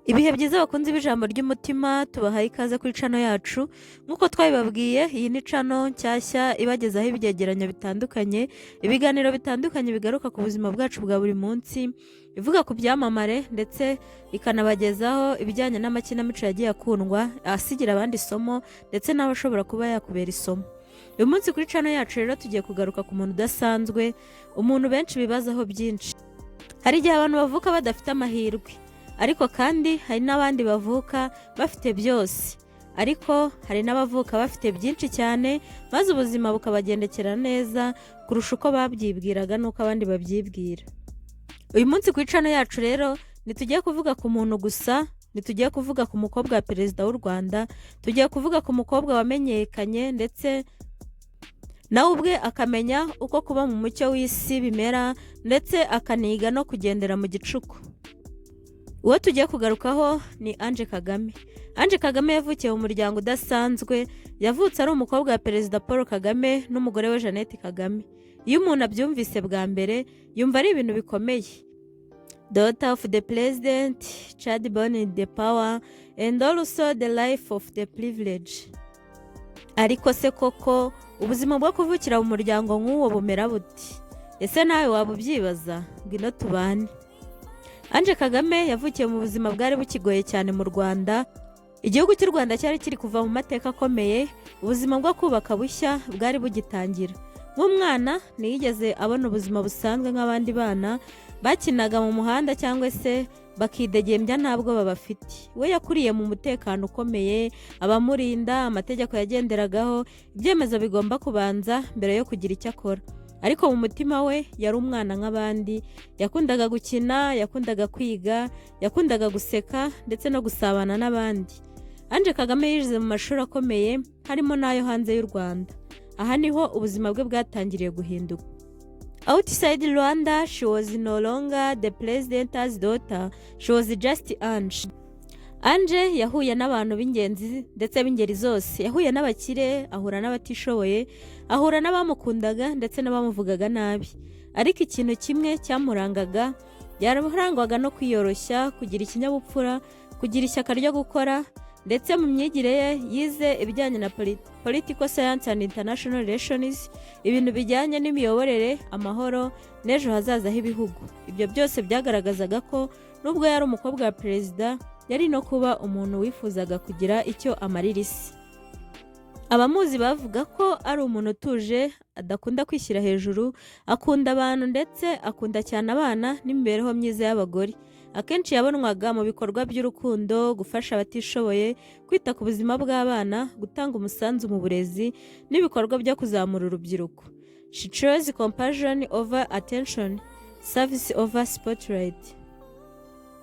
Ibihe byiza bakunze b'ijambo ry'umutima tubahaye ikaze kuri channel yacu nk'uko twabibabwiye. Iyi ni channel nshyashya ibagezaho ibyegeranyo bitandukanye, ibiganiro bitandukanye bigaruka ku buzima bwacu bwa buri munsi, ivuga ku byamamare ndetse ikanabagezaho ibijyanye n'amakinamico yagiye akundwa asigira abandi isomo ndetse n'abashobora kuba yakubera isomo. Uyu munsi kuri channel yacu rero tugiye kugaruka ku muntu udasanzwe, umuntu benshi bibazaho byinshi. Hari igihe abantu bavuka badafite amahirwe, ariko kandi hari n'abandi bavuka bafite byose, ariko hari n'abavuka bafite byinshi cyane maze ubuzima bukabagendekera neza kurusha uko babyibwiraga n'uko abandi babyibwira. Uyu munsi kuri channel yacu rero ntitugiye kuvuga ku muntu gusa, ntitugiye kuvuga ku mukobwa wa perezida w'u Rwanda, tugiye kuvuga ku mukobwa wamenyekanye ndetse nawe ubwe akamenya uko kuba mu mucyo w'isi bimera ndetse akaniga no kugendera mu gicuku. Uwo tugiye kugarukaho ni Ange Kagame. Ange Kagame yavukiye mu muryango udasanzwe, yavutse ari umukobwa wa perezida Paul Kagame n'umugore we Jeannette Kagame. Iyo umuntu abyumvise bwa mbere yumva ari ibintu bikomeye. Daughter of the president, child born in the power and also the life of the privilege. Ariko se koko ubuzima bwo kuvukira mu muryango nk'uwo bumera buti? Ese nawe waba ubyibaza? Ngwino tubane. Ange Kagame yavukiye mu buzima bwari bukigoye cyane mu Rwanda. Igihugu cy'u Rwanda cyari kiri kuva mu mateka akomeye, ubuzima bwo kubaka bushya bwari bugitangira. Nk'umwana ntiyigeze abona ubuzima busanzwe nk'abandi bana bakinaga mu muhanda cyangwa se bakidegembya ntabwo babafite. We yakuriye mu mutekano ukomeye, abamurinda, amategeko yagenderagaho, ibyemezo bigomba kubanza mbere yo kugira icyo akora. Ariko mu mutima we yari umwana nk'abandi, yakundaga gukina, yakundaga kwiga, yakundaga guseka ndetse no gusabana n'abandi. Ange Kagame yize mu mashuri akomeye harimo n'ayo hanze y'u Rwanda. Aha niho ubuzima bwe bwatangiriye guhinduka. Outside Rwanda, she was no longer the president's daughter, she was just Ange. Ange yahuye n'abantu b'ingenzi ndetse b'ingeri zose, yahuye n'abakire, ahura n'abatishoboye, ahura n'abamukundaga ndetse n'abamuvugaga nabi. Ariko ikintu kimwe cyamurangaga, yarangwaga no kwiyoroshya, kugira ikinyabupfura, kugira ishyaka ryo gukora, ndetse mu myigire ye yize ibijyanye na political science and international relations, ibintu bijyanye n'imiyoborere, amahoro n'ejo hazaza h'ibihugu. Ibyo byose byagaragazaga ko nubwo yari umukobwa wa perezida, yari no kuba umuntu wifuzaga kugira icyo amarira isi. Abamuzi bavuga ko ari umuntu utuje, adakunda kwishyira hejuru, akunda abantu ndetse akunda cyane abana n'imibereho myiza y'abagore. Akenshi yabonwaga mu bikorwa by'urukundo, gufasha abatishoboye, kwita ku buzima bw'abana, gutanga umusanzu mu burezi n'ibikorwa byo kuzamura urubyiruko. She chose compassion over attention, service over spotlight.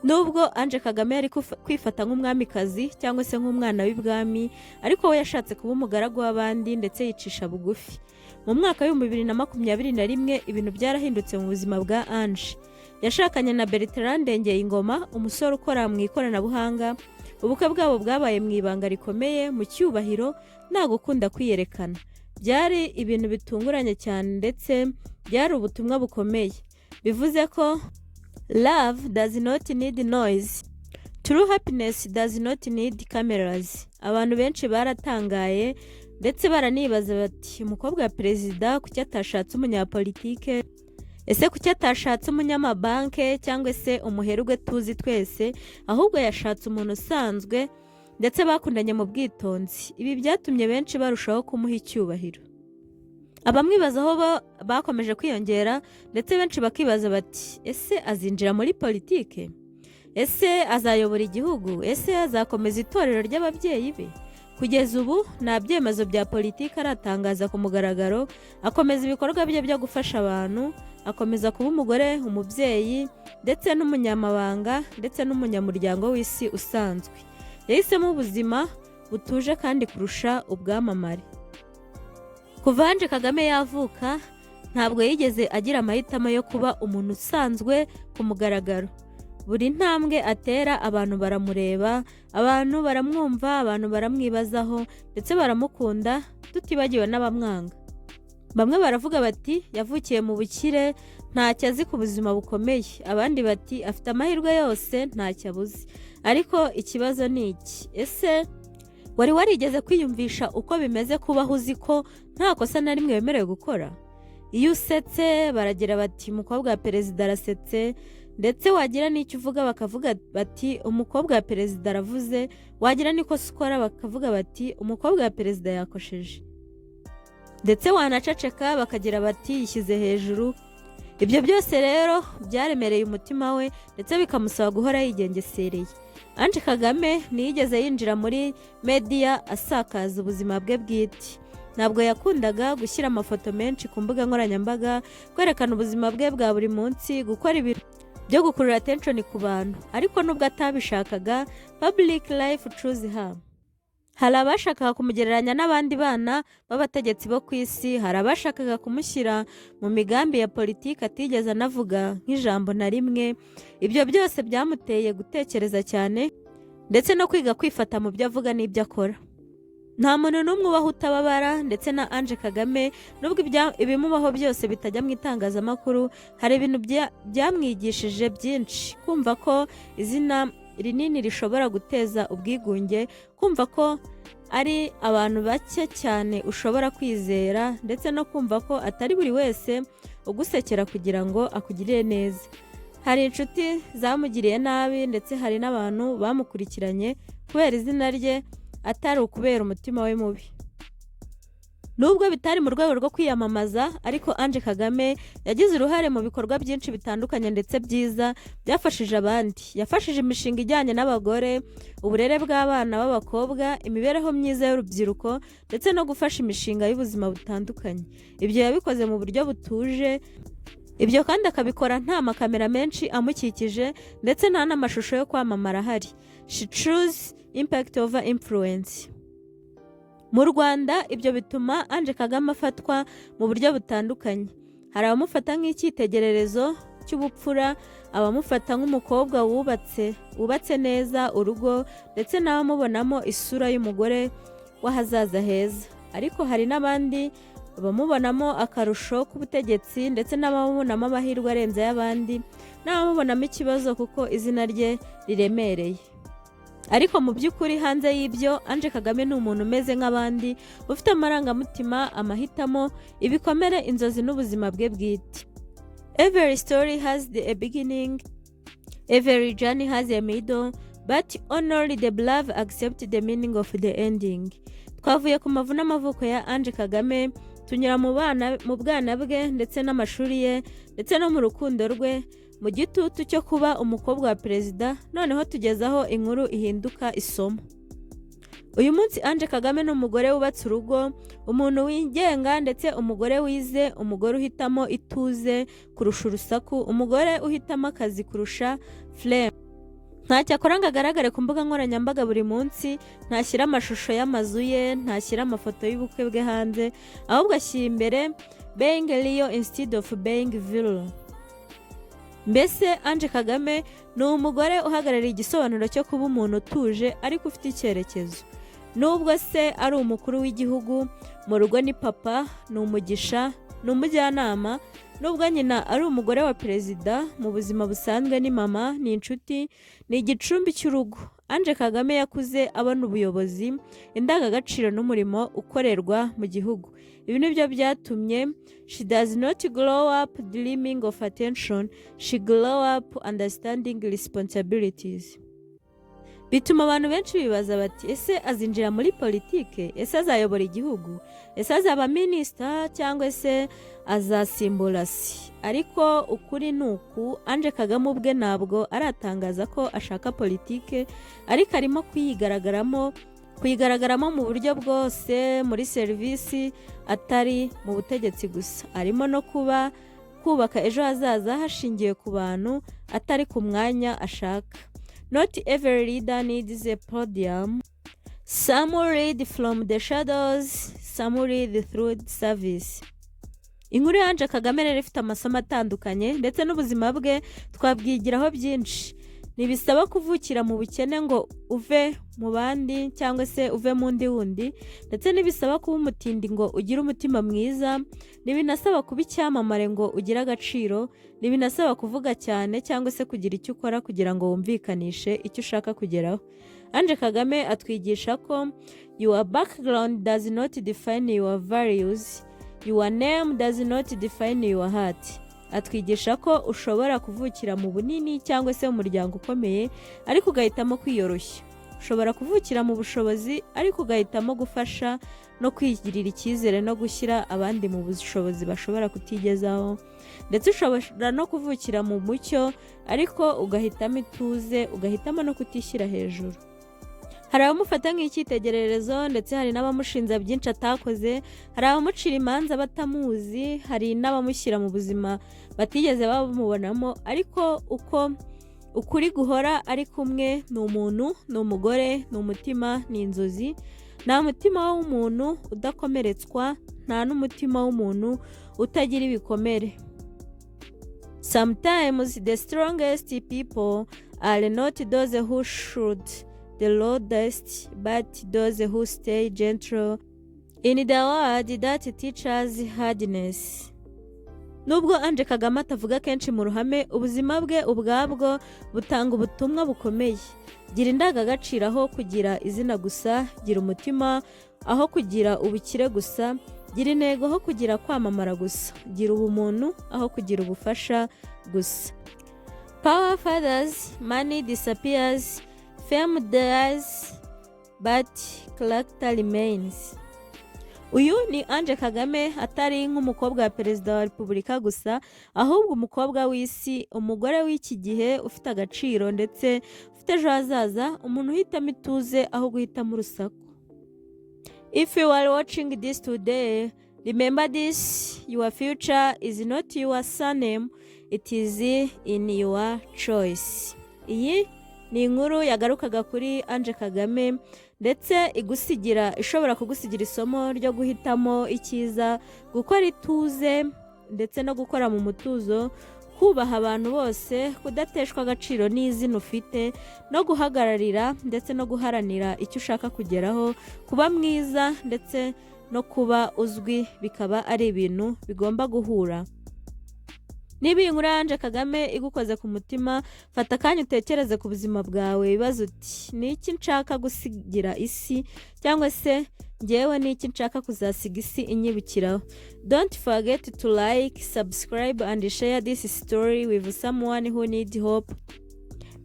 Nubwo Ange Kagame yari kwifata nk'umwamikazi cyangwa se nk'umwana w'ibwami, ariko we yashatse kuba umugaragu w'abandi ndetse yicisha bugufi. Mu mwaka wa 2021 ibintu byarahindutse mu buzima bwa Ange. Yashakanye na Bertrand Ngoma, umusore ukora mu ikoranabuhanga. Ubukwe bwabo bwabaye mu ibanga rikomeye, mu cyubahiro, nta gukunda kwiyerekana. Byari ibintu bitunguranye cyane ndetse byari ubutumwa bukomeye. Bivuze ko love does not need noise. True happiness does not need cameras. Abantu benshi baratangaye ndetse baranibaza bati umukobwa wa perezida kuki atashatse umunyapolitike? Ese kuki atashatse umunyamabanke cyangwa se umuherwe tuzi twese, ahubwo yashatse umuntu usanzwe ndetse bakundanye mu bwitonzi? Ibi byatumye benshi barushaho kumuha icyubahiro. Abamwibazaho bakomeje kwiyongera ndetse benshi bakibaza bati ese azinjira muri politike? Ese azayobora igihugu? Ese azakomeza itorero ry'ababyeyi be? Kugeza ubu nta byemezo bya politike aratangaza ku mugaragaro, akomeza ibikorwa bye byo gufasha abantu, akomeza kuba umugore, umubyeyi ndetse n'umunyamabanga ndetse n'umunyamuryango w'isi usanzwe. Yahisemo ubuzima butuje kandi kurusha ubwamamare. Kuva Ange Kagame yavuka ntabwo yigeze agira amahitamo yo kuba umuntu usanzwe ku mugaragaro. Buri ntambwe atera abantu baramureba, abantu baramwumva, abantu baramwibazaho ndetse baramukunda, tutibagiwe n'abamwanga. Bamwe baravuga bati yavukiye mu bukire, ntacyo azi ku buzima bukomeye. Abandi bati afite amahirwe yose, ntacyo abuze. ariko ikibazo ni iki? Ese wari warigeze kwiyumvisha uko bimeze kubaho uzi ko nta kosa na rimwe wemerewe gukora? Iyo usetse baragira bati umukobwa wa perezida arasetse, ndetse wagira n'icyo uvuga bakavuga bati umukobwa wa perezida aravuze, wagira n'ikosa ukora bakavuga bati umukobwa wa perezida yakosheje, ndetse wanaceceka bakagira bati yishyize hejuru. Ibyo byose rero byaremereye umutima we ndetse bikamusaba guhora yigengesereye. Ange Kagame ntiyigeze yinjira muri media asakaza ubuzima bwe bwite. Ntabwo yakundaga gushyira amafoto menshi ku mbuga nkoranyambaga, kwerekana ubuzima bwe bwa buri munsi, gukora ibintu byo gukurura attention ku bantu. Ariko nubwo atabishakaga, public life chose her. Hari abashakaga kumugereranya n'abandi bana b'abategetsi bo ku isi, hari abashakaga kumushyira mu migambi ya politiki atigeze anavuga nk'ijambo na rimwe. Ibyo byose byamuteye gutekereza cyane ndetse no kwiga kwifata mu byo avuga n'ibyo akora. Nta muntu n'umwe ubaho utababara, ndetse na Ange Kagame nubwo ibimubaho byose bitajya mu itangazamakuru, hari ibintu byamwigishije byinshi. Kumva ko izina rinini rishobora guteza ubwigunge, kumva ko ari abantu bake cyane ushobora kwizera, ndetse no kumva ko atari buri wese ugusekera kugira ngo akugirire neza. Hari inshuti zamugiriye nabi, ndetse hari n'abantu bamukurikiranye kubera izina rye atari ukubera umutima we mubi. Nubwo bitari mu rwego rwo kwiyamamaza, ariko Ange Kagame yagize uruhare mu bikorwa byinshi bitandukanye ndetse byiza byafashije abandi. Yafashije imishinga ijyanye n'abagore, uburere bw'abana b'abakobwa, imibereho myiza y'urubyiruko, ndetse no gufasha imishinga y'ubuzima butandukanye. Ibyo yabikoze mu buryo butuje, ibyo kandi akabikora nta makamera menshi amukikije, ndetse nta n'amashusho yo kwamamara ahari. She chose impact over influence. Mu Rwanda ibyo bituma Ange Kagame afatwa mu buryo butandukanye. Hari abamufata nk'icyitegererezo cy'ubupfura, abamufata nk'umukobwa wubatse neza urugo, ndetse n'abamubonamo isura y'umugore w'ahazaza heza. Ariko hari n'abandi bamubonamo akarusho k'ubutegetsi, ndetse n'abamubonamo amahirwe arenze y'abandi, n'abamubonamo ikibazo kuko izina rye riremereye. Ariko mu by'ukuri hanze y'ibyo, Ange Kagame ni umuntu umeze nk'abandi, ufite amarangamutima, amahitamo, ibikomere, inzozi n'ubuzima bwe bwite. Every story has a beginning, every journey has a middle, but only the brave accept the meaning of the ending. Twavuye ku mavu n'amavuko ya Ange Kagame, tunyura mu bwana bwe ndetse n'amashuri ye, ndetse no mu rukundo rwe, mu gitutu cyo kuba umukobwa wa perezida, noneho tugezaho inkuru ihinduka isomo. Uyu munsi Ange Kagame ni umugore wubatse urugo, umuntu wigenga, ndetse umugore wize, umugore uhitamo ituze kurusha urusaku, umugore uhitamo akazi kurusha flame. Ntacyo akora ngo agaragare ku mbuga nkoranyambaga buri munsi, ntashyira amashusho y'amazu ye, ntashyira amafoto y'ubukwe bwe hanze, ahubwo ashyira imbere being real instead of being viral. Mbese Ange Kagame ni umugore uhagarariye igisobanuro cyo kuba umuntu utuje ariko ufite icyerekezo. Nubwo se ari umukuru w'igihugu, mu rugo ni papa, ni umugisha, ni umujyanama. Nubwo nyina ari umugore wa perezida, mu buzima busanzwe ni mama, ni inshuti, ni igicumbi cy'urugo. Ange Kagame yakuze abona ubuyobozi, indangagaciro n'umurimo ukorerwa mu gihugu. Ibi nibyo byatumye she does not grow up dreaming of attention, she grow up understanding responsibilities. Bituma abantu benshi bibaza bati, ese azinjira muri politike? Ese azayobora igihugu? Ese azaba minisita cyangwa se azasimbura se? Ariko ukuri ni uku, Ange Kagame ubwe ntabwo aratangaza ko ashaka politike, ariko arimo kuyigaragaramo mu buryo bwose, muri serivisi, atari mu butegetsi gusa. Arimo no kubaka ejo hazaza hashingiwe ku bantu, atari ku mwanya ashaka. Not every leader needs a podium. Some lead from the shadows, some lead through service. Inkuru ya Ange Kagame rero ifite amasomo atandukanye, ndetse n'ubuzima bwe twabwigiraho byinshi. ntibisaba kuvukira mu bukene ngo uve mu bandi cyangwa se uve mu ndi wundi, ndetse ntibisaba kuba umutindi ngo ugire umutima mwiza, ntibinasaba kuba icyamamare ngo ugire agaciro, ntibinasaba kuvuga cyane cyangwa se kugira icyo ukora kugira ngo wumvikanishe icyo ushaka kugeraho. Ange Kagame atwigisha ko your background does not define your values, your name does not define your heart. Atwigisha ko ushobora kuvukira mu bunini cyangwa se mu muryango ukomeye ariko ugahitamo kwiyoroshya. Ushobora kuvukira mu bushobozi ariko ugahitamo gufasha no kwigirira icyizere no gushyira abandi mu bushobozi bashobora kutigezaho, ndetse ushobora no kuvukira mu mucyo ariko ugahitamo ituze, ugahitamo no kutishyira hejuru. Hari abamufata nk'icyitegererezo ndetse hari n'abamushinja byinshi atakoze, hari abamucira imanza batamuzi, hari n'abamushyira mu buzima batigeze bamubonamo, ariko uko ukuri guhora ari kumwe ni umuntu, ni umugore, ni umutima, ni inzozi. Nta mutima w'umuntu udakomeretswa, nta n'umutima w'umuntu utagira ibikomere. Sometimes the strongest people are not those who should the loudest, but those who stay gentle in the word that teaches hardness. Nubwo Ange Kagame atavuga kenshi mu ruhame, ubuzima bwe ubwabwo butanga ubutumwa bukomeye. Gira indangagaciro aho kugira izina gusa, gira umutima aho kugira ubukire gusa, gira intego aho kugira kwamamara gusa, gira ubumuntu aho kugira ubufasha gusa. Power fades, money disappears, fame dies, but character remains. Uyu ni Ange Kagame, atari nk'umukobwa wa perezida wa repubulika gusa, ahubwo umukobwa w'isi, umugore w'iki gihe ufite agaciro ndetse ufite ejo hazaza, umuntu uhitamo ituze aho guhitamo urusaku. If you are watching this today, remember this: your future is not your surname, it is in your choice. Iyi ni inkuru yagarukaga kuri Ange Kagame, ndetse ishobora kugusigira isomo ryo guhitamo icyiza, gukora ituze ndetse no gukora mu mutuzo, kubaha abantu bose, kudateshwa agaciro n'izina ufite, no guhagararira ndetse no guharanira icyo ushaka kugeraho, kuba mwiza ndetse no kuba uzwi bikaba ari ibintu bigomba guhura. Niba iyi nkuru ya Ange Kagame igukoze ku mutima, fata akanya utekereze ku buzima bwawe, bibaza uti ni iki nshaka gusigira isi, cyangwa se njyewe ni iki nshaka kuzasiga isi inyibukiraho. Don't forget to like, subscribe and share this story with someone who needs hope.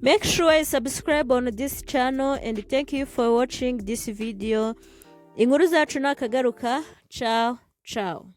Make sure you subscribe on this channel, and thank you for watching this video. Inkuru zacu nakagaruka. Ciao ciao.